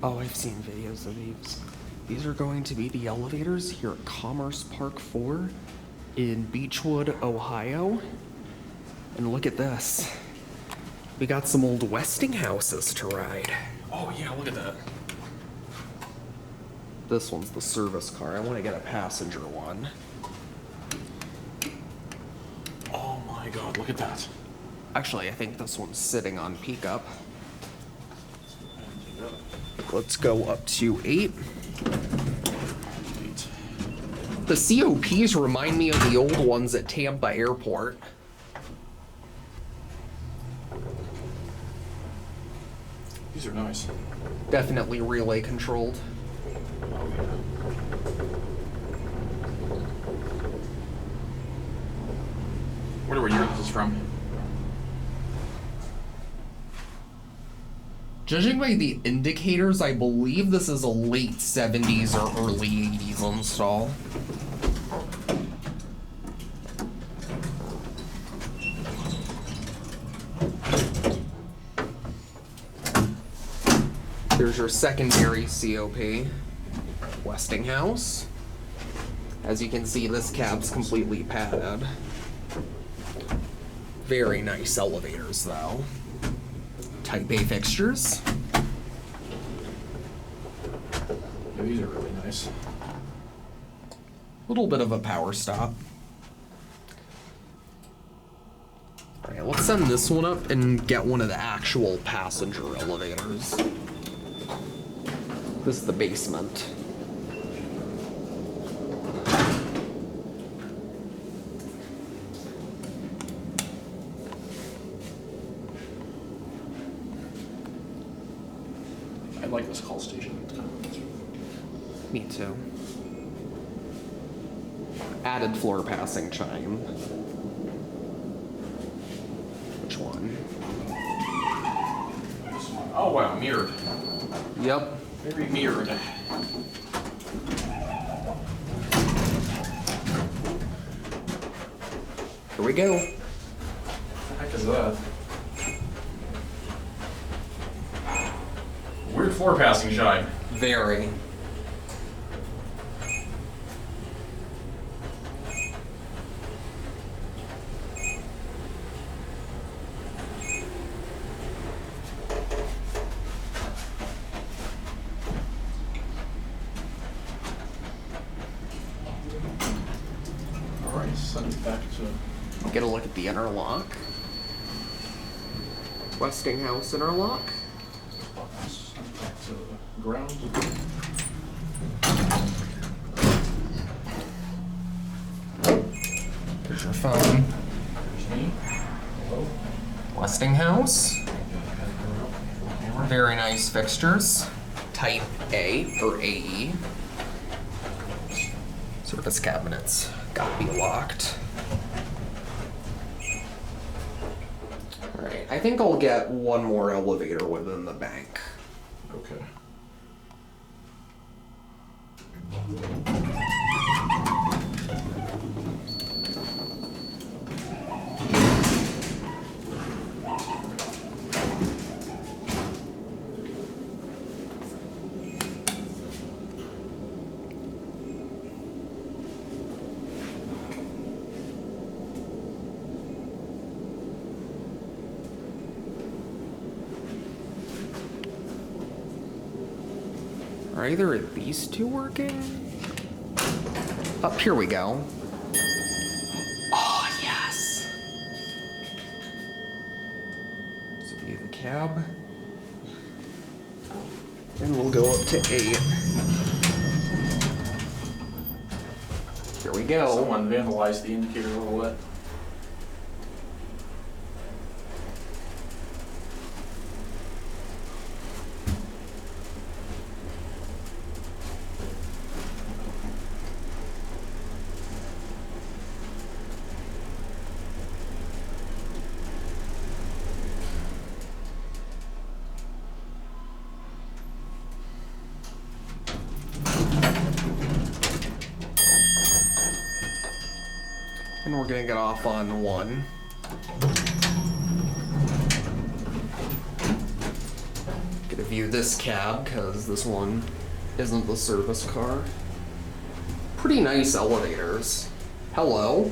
Oh, I've seen videos of these. These are going to be the elevators here at Commerce Park 4 in Beachwood, Ohio. And look at this. We got some old Westinghouses to ride. Oh yeah, look at that. This one's the service car. I want to get a passenger one. Oh my god, look at that. Actually, I think this one's sitting on pickup. Let's go up to 8. The COPs remind me of the old ones at Tampa Airport. These are nice. Definitely relay controlled. Oh yeah. Wonder what year this is from. Judging by the indicators, I believe this is a late 70s or early 80s install. There's your secondary COP, Westinghouse. As you can see, this cab's completely padded. Very nice elevators, though. Type A fixtures. Yeah, these are really nice. Little bit of a power stop. Alright, let's send this one up and get one of the actual passenger elevators. This is the basement. I like this call station. Me too. Added floor passing chime. Which one? This one. Oh wow, mirrored. Yep. Very mirrored. Here we go. What the heck is that? Weird floor passing chime. Very. Alright, send it back to... Get a look at the interlock. Westinghouse interlock. Send it back to the ground. There's your phone. There's me. Hello. Westinghouse. Very nice fixtures. Type A or AE. Service cabinets. Gotta be locked. Alright, I think I'll get one more elevator within the bank. Okay. Are either of these two working? Up here we go. Oh, yes. So we need the cab. And we'll go up to 8. Here we go. Someone vandalized the indicator a little bit. And we're gonna get off on 1. Get a view this cab because this one isn't the service car. Pretty nice elevators. Hello.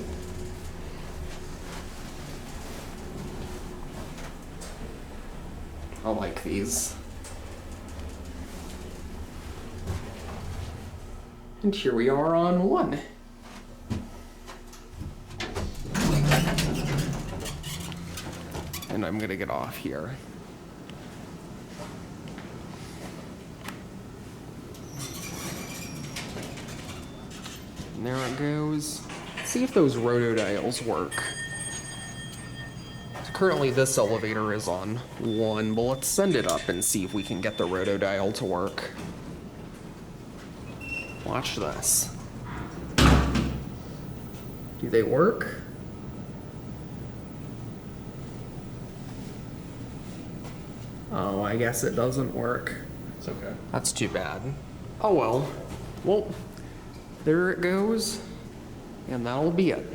I like these. And here we are on one. And I'm gonna get off here. And there it goes. See if those roto dials work. Currently this elevator is on 1, but let's send it up and see if we can get the roto dial to work. Watch this. Do they work? Oh, I guess it doesn't work. It's okay. That's too bad. Oh well. Well, there it goes. And that'll be it.